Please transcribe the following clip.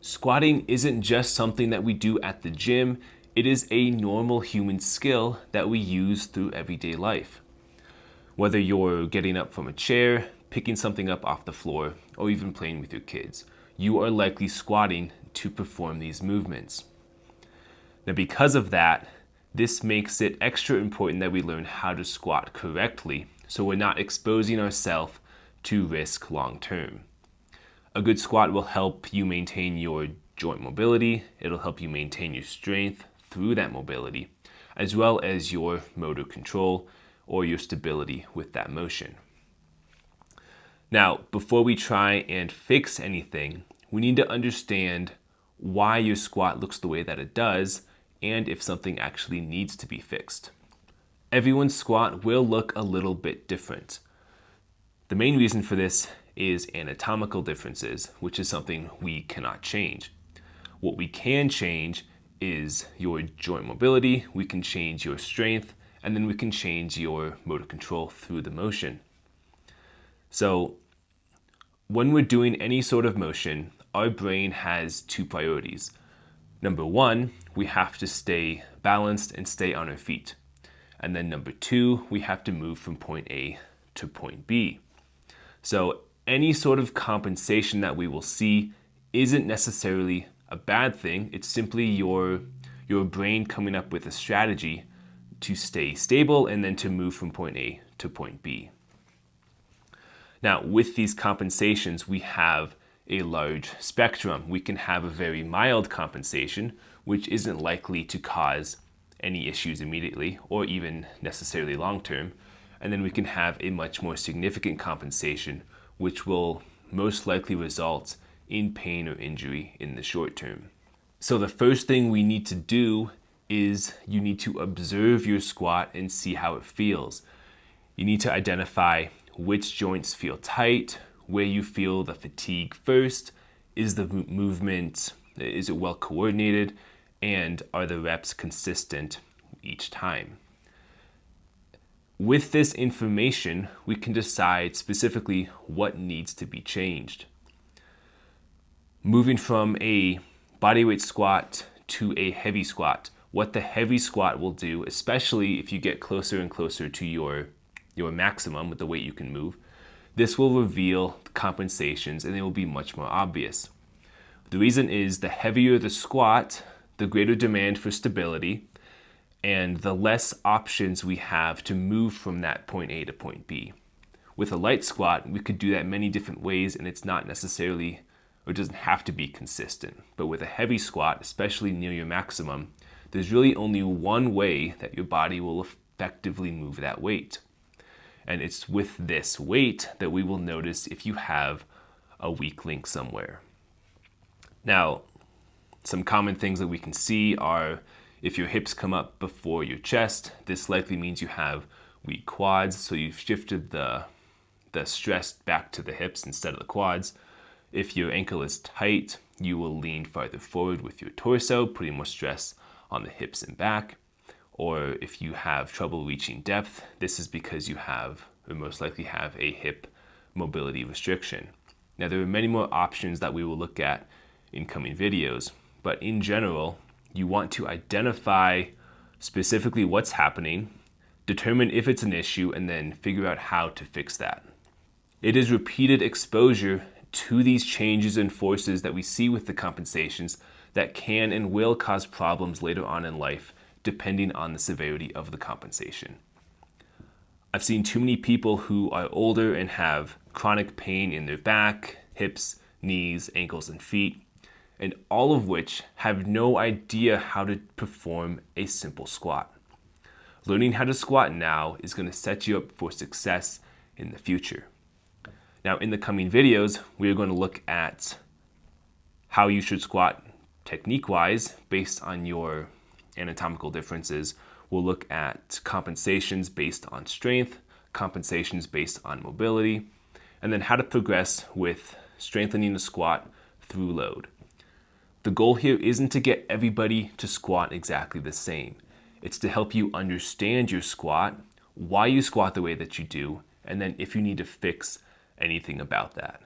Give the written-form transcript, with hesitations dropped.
Squatting isn't just something that we do at the gym, it is a normal human skill that we use through everyday life. Whether you're getting up from a chair, picking something up off the floor, or even playing with your kids, you are likely squatting to perform these movements. Now, because of that, this makes it extra important that we learn how to squat correctly so we're not exposing ourselves to risk long term. A good squat will help you maintain your joint mobility, it'll help you maintain your strength through that mobility, as well as your motor control or your stability with that motion. Now, before we try and fix anything, we need to understand why your squat looks the way that it does and if something actually needs to be fixed. Everyone's squat will look a little bit different. The main reason for this is anatomical differences, which is something we cannot change. What we can change is your joint mobility, we can change your strength, and then we can change your motor control through the motion. So when we're doing any sort of motion, our brain has two priorities. Number one, we have to stay balanced and stay on our feet. And then number two, we have to move from point A to point B. So any sort of compensation that we will see isn't necessarily a bad thing. It's simply your brain coming up with a strategy to stay stable and then to move from point A to point B. Now, with these compensations, we have a large spectrum. We can have a very mild compensation, which isn't likely to cause any issues immediately or even necessarily long term. And then we can have a much more significant compensation, which will most likely result in pain or injury in the short term. So the first thing we need to do is you need to observe your squat and see how it feels. You need to identify which joints feel tight, where you feel the fatigue first, is the movement, is it well coordinated, and are the reps consistent each time. With this information, we can decide specifically what needs to be changed. Moving from a bodyweight squat to a heavy squat, what the heavy squat will do, especially if you get closer and closer to your maximum with the weight you can move, this will reveal compensations and they will be much more obvious. The reason is the heavier the squat, the greater demand for stability, and the less options we have to move from that point A to point B. With a light squat, we could do that many different ways and it's not necessarily, or it doesn't have to be consistent. But with a heavy squat, especially near your maximum, there's really only one way that your body will effectively move that weight. And it's with this weight that we will notice if you have a weak link somewhere. Now, some common things that we can see are if your hips come up before your chest, this likely means you have weak quads, so you've shifted the stress back to the hips instead of the quads. If your ankle is tight, you will lean farther forward with your torso, putting more stress on the hips and back. Or if you have trouble reaching depth, this is because you have, or most likely have, a hip mobility restriction. Now, there are many more options that we will look at in coming videos, but in general, you want to identify specifically what's happening, determine if it's an issue, and then figure out how to fix that. It is repeated exposure to these changes and forces that we see with the compensations that can and will cause problems later on in life, depending on the severity of the compensation. I've seen too many people who are older and have chronic pain in their back, hips, knees, ankles, and feet, and all of which have no idea how to perform a simple squat. Learning how to squat now is going to set you up for success in the future. Now, in the coming videos, we are going to look at how you should squat technique-wise based on your anatomical differences. We'll look at compensations based on strength, compensations based on mobility, and then how to progress with strengthening the squat through load. The goal here isn't to get everybody to squat exactly the same. It's to help you understand your squat, why you squat the way that you do, and then if you need to fix anything about that.